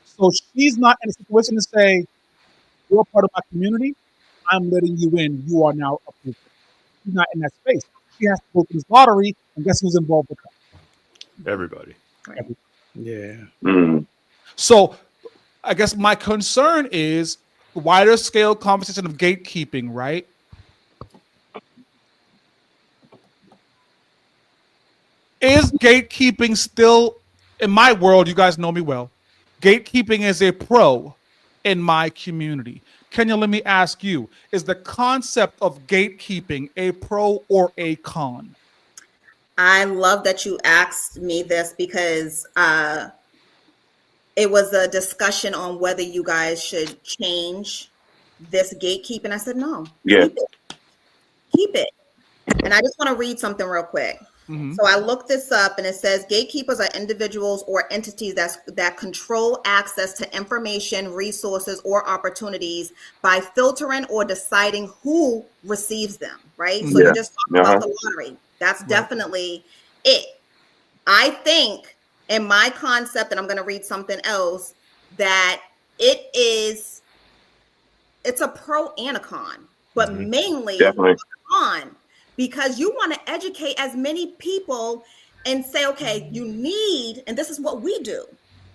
So she's not in a situation to say, you're part of my community, I'm letting you in, you are now a person. She's not in that space. She has to go through this lottery, and guess who's involved with that? Everybody. Yeah. Mm. So I guess my concern is wider scale conversation of gatekeeping, right? Is gatekeeping still, in my world, you guys know me well, gatekeeping is a pro in my community. Kenya, let me ask you, is the concept of gatekeeping a pro or a con? I love that you asked me this because it was a discussion on whether you guys should change this gatekeeping. I said, no, Yeah. keep it. And I just want to read something real quick. Mhm. So I looked this up and it says gatekeepers are individuals or entities that control access to information, resources, or opportunities by filtering or deciding who receives them, right? So Yeah. you just talked about the lottery. That's definitely it. I think in my concept, and I'm going to read something else, that it's a pro and a con, but mainly Definitely. a con, because you want to educate as many people and say, okay, you need, and this is what we do.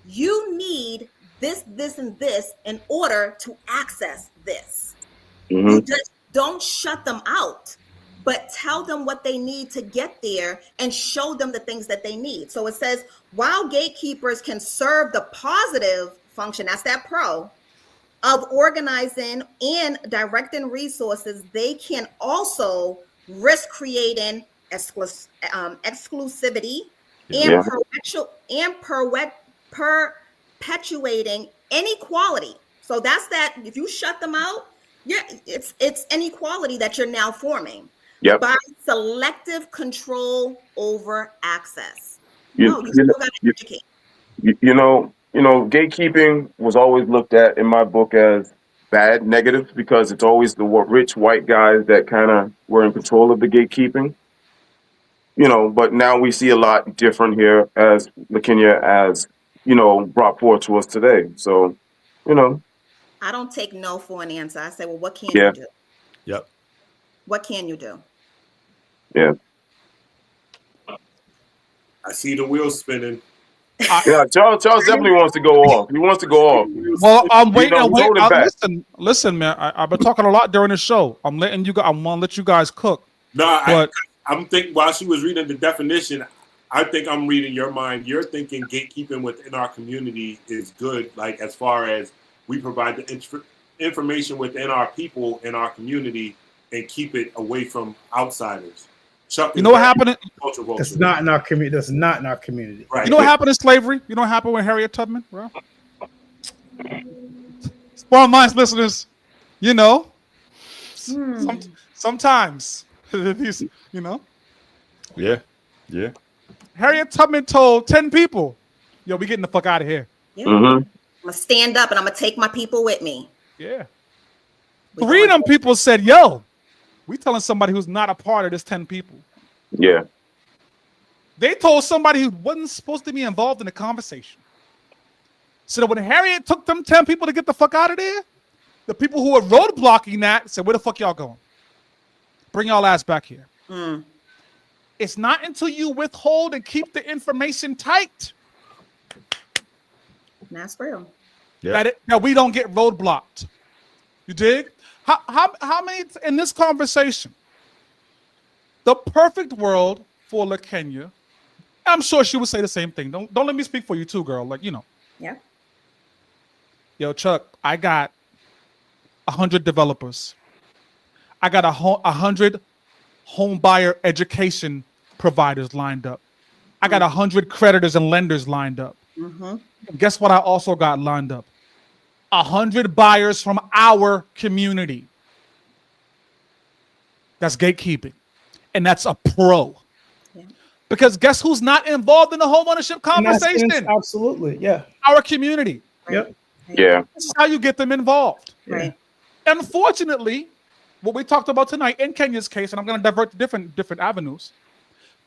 You need this, this, and this in order to access this. Mm-hmm. You just don't shut them out, but tell them what they need to get there and show them the things that they need. So it says, while gatekeepers can serve the positive function, that's that pro, of organizing and directing resources, they can also risk creating exclusivity and perpetuating inequality. So that's that. If you shut them out, it's inequality that you're now forming by selective control over access. You still got to educate. Gatekeeping was always looked at in my book as bad, negative, because it's always the rich white guys that kind of were in control of the gatekeeping. But now we see a lot different here as LaKenya as, brought forth to us today. So, I don't take no for an answer. I say, well, what can Yeah. you do? Yep. What can you do? Yeah. I see the wheels spinning. Yeah, Charles definitely wants to go off. He wants to go off. Well, I'm waiting. he's holding back. Listen, man. I've been talking a lot during the show. I'm letting you go. I'm gonna let you guys cook. No, But I'm thinking while she was reading the definition, I think I'm reading your mind. You're thinking gatekeeping within our community is good, like as far as we provide the information within our people in our community and keep it away from outsiders. Chuck, you know what happened? That's not in our community. That's not in our community. Right. You know what happened in slavery? You know what happened with Harriet Tubman, bro? Sparring Minds listeners, sometimes these, Yeah. Harriet Tubman told 10 people, "Yo, we getting the fuck out of here." Yeah. Mm-hmm. gonna stand up and I'm gonna take my people with me. Yeah. 3 of them people said, yo, we telling somebody who's not a part of this 10 people. Yeah. They told somebody who wasn't supposed to be involved in the conversation. So that when Harriet took them 10 people to get the fuck out of there, the people who were roadblocking that said, where the fuck y'all going? Bring y'all ass back here. It's not until you withhold and keep the information tight That's real. that we don't get roadblocked. You dig? How many in this conversation? The perfect world for LaKenya. I'm sure she would say the same thing. Don't let me speak for you too, girl. Like, you know. Yeah. Yo, Chuck, I got 100 developers. I got 100 home buyer education providers lined up. I got 100 creditors and lenders lined up. Guess what I also got lined up? 100 buyers from our community. That's gatekeeping. And that's a pro. Yeah. Because guess who's not involved in the homeownership conversation? Absolutely, yeah. Our community. Yep. Yeah. This is how you get them involved. Right. Unfortunately, what we talked about tonight in Kenya's case, and I'm going to divert to different avenues.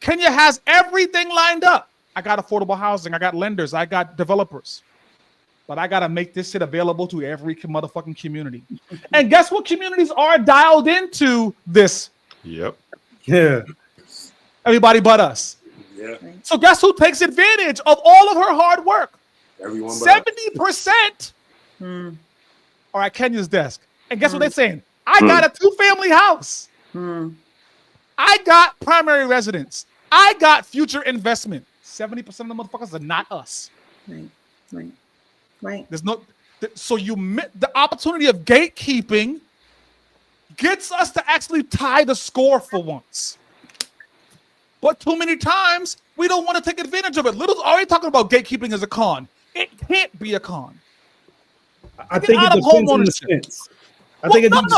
Kenya has everything lined up. I got affordable housing. I got lenders. I got developers. But I got to make this shit available to every motherfucking community. And guess what communities are dialed into this? Yep. Yeah. Everybody but us. Yeah. So guess who takes advantage of all of her hard work? Everyone but 70% are at Kenya's desk. And guess what they're saying? I got a 2-family house. I got primary residence. I got future investment. 70% of the motherfuckers are not us. Right. There's no, so the opportunity of gatekeeping gets us to actually tie the score for once. But too many times we don't want to take advantage of it. Little's already talking about gatekeeping as a con. It can't be a con. I think it depends on the sense. I think it depends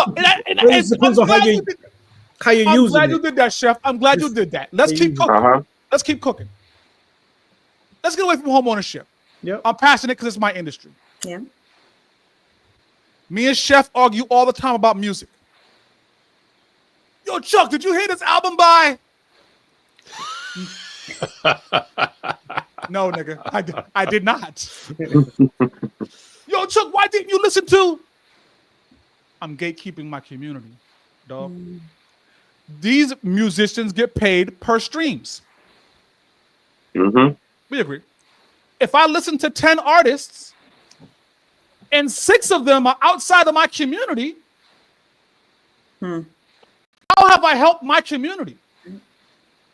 on how you're I'm using glad it. you did that, Chef. I'm glad you did that. Let's keep cooking. Let's keep cooking. Let's get away from home ownership. Yep. I'm passionate because it's my industry. Yeah. Me and Chef argue all the time about music. Yo, Chuck, did you hear this album by? No, nigga, I did not. Yo, Chuck, why didn't you listen to? I'm gatekeeping my community, dog. These musicians get paid per streams. We agree. If I listen to 10 artists and 6 of them are outside of my community, how have I helped my community?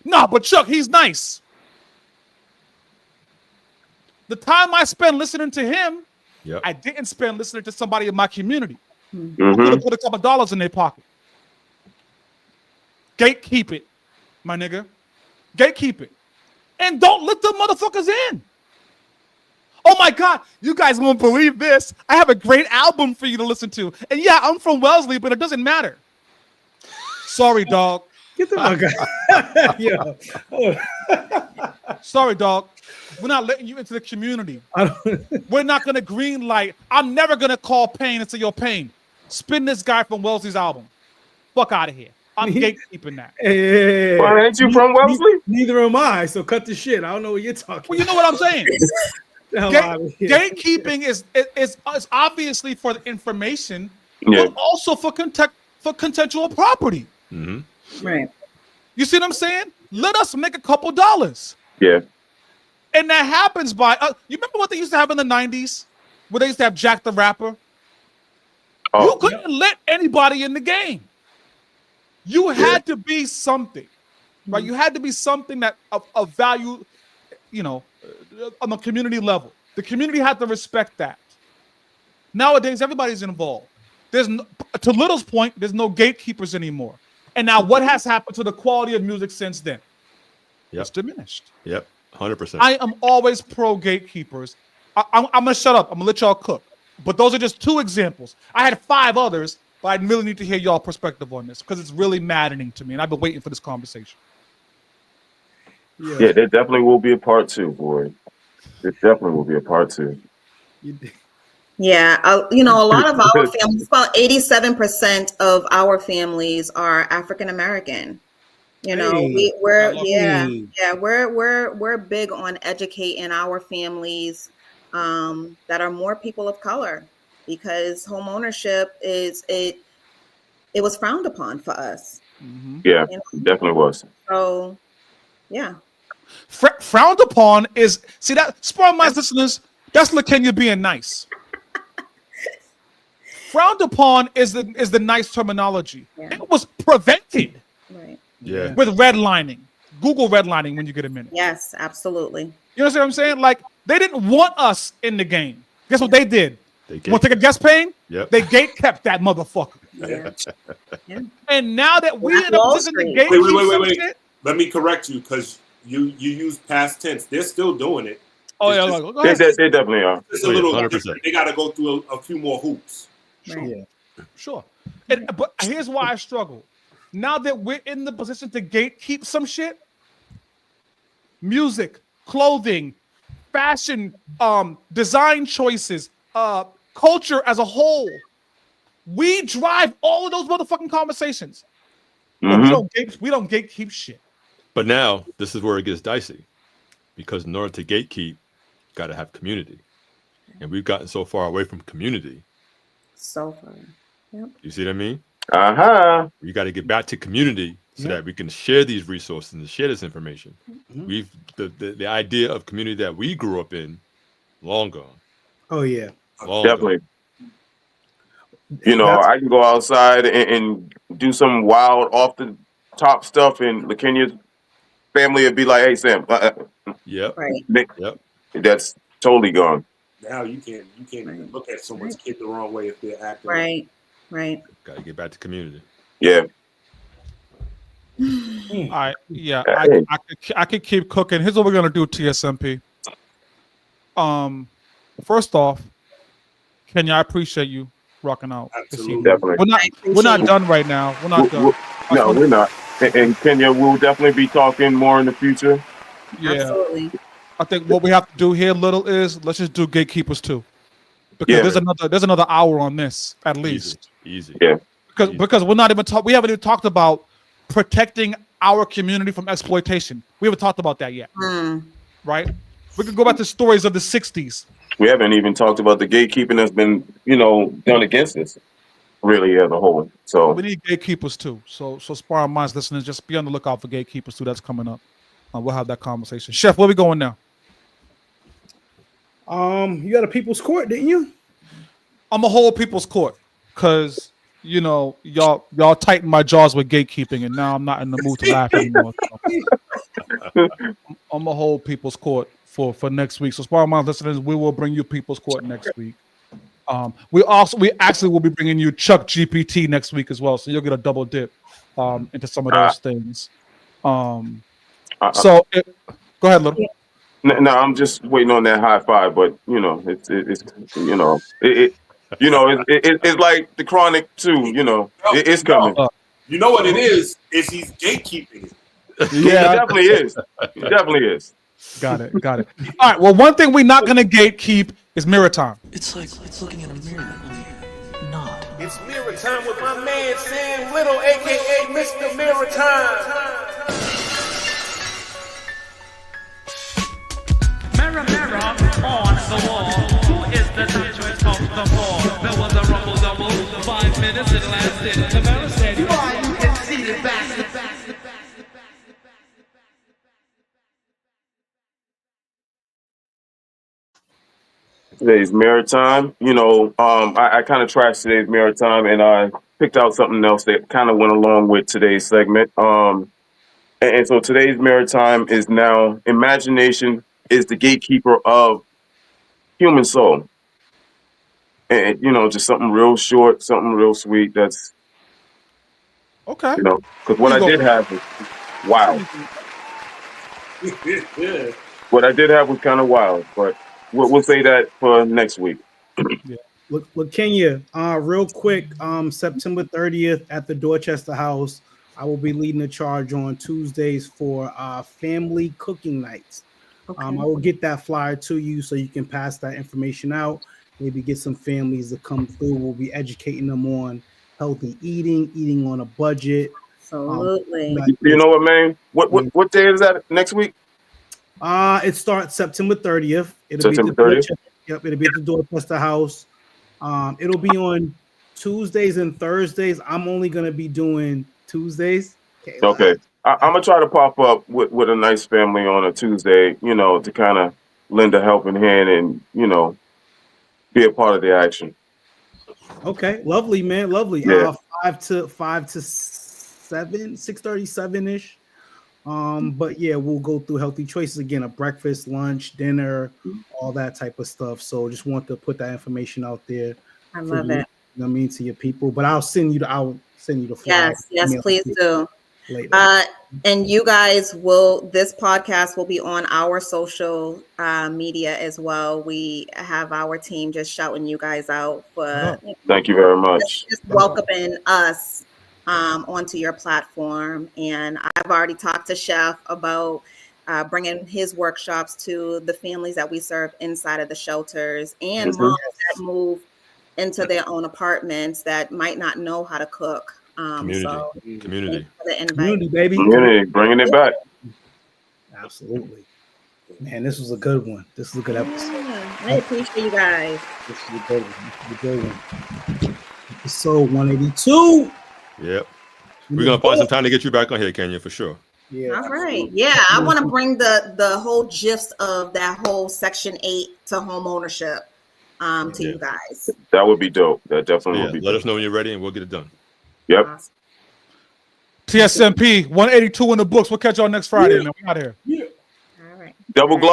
Nah, but Chuck, he's nice. The time I spend listening to him, I didn't spend listening to somebody in my community. I could have put a couple dollars in their pocket. Gatekeep it, my nigga. Gatekeep it. And don't let the motherfuckers in. Oh my God, you guys won't believe this. I have a great album for you to listen to. And yeah, I'm from Wellesley, but it doesn't matter. Sorry, dog. Get the fuck out. Yeah. Sorry, dog. We're not letting you into the community. We're not going to green light. I'm never going to call Payne and say, yo, Payne, spin this guy from Wellesley's album. Fuck out of here. I'm gatekeeping that. Hey, well, ain't you from Wellesley? Neither am I, so cut the shit. I don't know what you're talking Well, you know what I'm saying? Gatekeeping is obviously for the information, but also for contextual property. Right. You see what I'm saying? Let us make a couple dollars. Yeah. And that happens by, you remember what they used to have in the 90s? Where they used to have Jack the Rapper? You couldn't let anybody in the game. You had to be something, right? You had to be something that of value, you know, on the community level. The community had to respect that. Nowadays, everybody's involved. There's no, to Little's point, there's no gatekeepers anymore. And now what has happened to the quality of music since then? It's diminished. 100%. I am always pro gatekeepers. I'm going to shut up. I'm going to let y'all cook. But those are just 2 examples. I had 5 others, but I really need to hear y'all perspective on this because it's really maddening to me. And I've been waiting for this conversation. Yeah, there definitely will be a part 2, boy. There definitely will be a part 2. Yeah, you know, a lot of our families, about 87% of our families are African American. You know, Hey, we're hey. we're big on educating our families that are more people of color, because home ownership it was frowned upon for us. Yeah, You know? definitely was. So yeah, Frowned upon is see that Sparring Minds listeners. That's LaKenya being nice. Frowned upon is the nice terminology. Yeah. It was prevented right. Yeah. with redlining. Google redlining when you get a minute. Yes, absolutely. You understand what I'm saying? Like they didn't want us in the game. Guess what they did? They Want to take a guess, Payne? Yep. They gate kept that motherfucker. Yeah. Yeah. And now that we Black in a Wall position to Street. gatekeep some shit. Let me correct you, because you use past tense. They're still doing it. Oh It's yeah, just- go ahead. They definitely are. It's a little 100%. different. They got to go through a few more hoops. Right. Yeah. Sure. But here's why I struggle. Now that we're in the position to gatekeep some shit, music, clothing, fashion, design choices, culture as a whole, we drive all of those motherfucking conversations. But we don't gatekeep shit. But now this is where it gets dicey, because in order to gatekeep, you got to have community, and we've gotten so far away from community. So far. Yep. You see what I mean? Uh-huh. You got to get back to community so that we can share these resources and share this information. We've the idea of community that we grew up in, long gone. Oh yeah. Definitely. You know, I can go outside and do some wild off the top stuff, and LaKenya's family would be like, "Hey, Sam, Yep. Right. Yep. That's totally gone." Now you can't even look at someone's kid the wrong way if they're acting. Right. Right. Got to get back to community. Yeah. I Hey. I could keep cooking. Here's what we're gonna do, TSMP. First off, Kenya, I appreciate you rocking out. Absolutely. Definitely. We're not done right now. We're not done. No, we're not. And Kenya, we'll definitely be talking more in the future. Yeah. Absolutely. I think what we have to do here, little, is let's just do Gatekeepers 2. Because there's another hour on this at least. Easy. Yeah. Because we're not even we haven't even talked about protecting our community from exploitation. We haven't talked about that yet. Right? We could go back to stories of the 60s. We haven't even talked about the gatekeeping that's been, done against us, really, as a whole. So we need Gatekeepers 2. So Sparring Minds listeners, just be on the lookout for Gatekeepers 2. That's coming up. We'll have that conversation. Chef, where we going now? You got a People's Court, didn't you? I'm a whole People's Court because y'all tighten my jaws with gatekeeping, and now I'm not in the mood to laugh anymore. So. I'm a whole People's Court for next week. So Sparring Minds listeners, we will bring you People's Court next week. We actually will be bringing you Chuck GPT next week as well, so you'll get a double dip into some of those things. Go ahead, little. No, I'm just waiting on that high five, but it's like the Chronic too. It's coming. You know what it is? Is he's gatekeeping it. Yeah, it definitely is. It definitely is. Got it. All right. Well, one thing we're not gonna gatekeep is mirror time. It's like looking in a mirror, only not. It's mirror time with my man Sam Little, aka Mr. Mirror Time. Mirror, mirror on the wall. Who is the top choice of the ball? There was a rumble double. 5 minutes it lasted. The mirror said, "You are, you can see the bastard." Today's mirror time. I kind of trashed today's mirror time, and I picked out something else that kind of went along with today's segment. And so today's mirror time is now imagination is the gatekeeper of human soul. And just something real short, something real sweet. That's okay. Because what I did have was wild. What I did have was kind of wild, but we'll say that for next week. Yeah. Look, Kenya, real quick, September 30th at the Dorchester House, I will be leading the charge on Tuesdays for family cooking nights. Okay. I will get that flyer to you so you can pass that information out. maybe get some families to come through. We'll be educating them on healthy eating on a budget. Absolutely. You know what, man? What day is that next week? It starts September 30th. September 30th? Yep, it'll be at the Dorchester House. It'll be on Tuesdays and Thursdays. I'm only gonna be doing Tuesdays. Okay. I'm gonna try to pop up with a nice family on a Tuesday, to kind of lend a helping hand and, be a part of the action. Okay, lovely, man, lovely. Yeah. 5 to 7, 6:37 ish. But yeah, we'll go through healthy choices again: a breakfast, lunch, dinner, all that type of stuff. So just want to put that information out there. I love it. You know what I mean, to your people. But I'll send you the flyer. Yes, please do. Later. And you guys this podcast will be on our social media as well. We have our team just shouting you guys out for Thank you very much. Just welcoming us onto your platform. And I've already talked to Chef about bringing his workshops to the families that we serve inside of the shelters and moms that move into their own apartments that might not know how to cook. Community, baby. Community, bringing it back. Absolutely, man. This was a good one. This is a good episode. I appreciate you guys. This is a good one. This is a good one. Episode 182. Yep. We're gonna find some time to get you back on here, Kenya, for sure. Yeah. All right. Yeah, I want to bring the whole gist of that whole Section 8 to home ownership to you guys. That would be dope. That definitely would be. Let us know when you're ready, and we'll get it done. Yep. Awesome. TSMP 182 in the books. We'll catch y'all next Friday. Man. We out here. All right. Double gloss.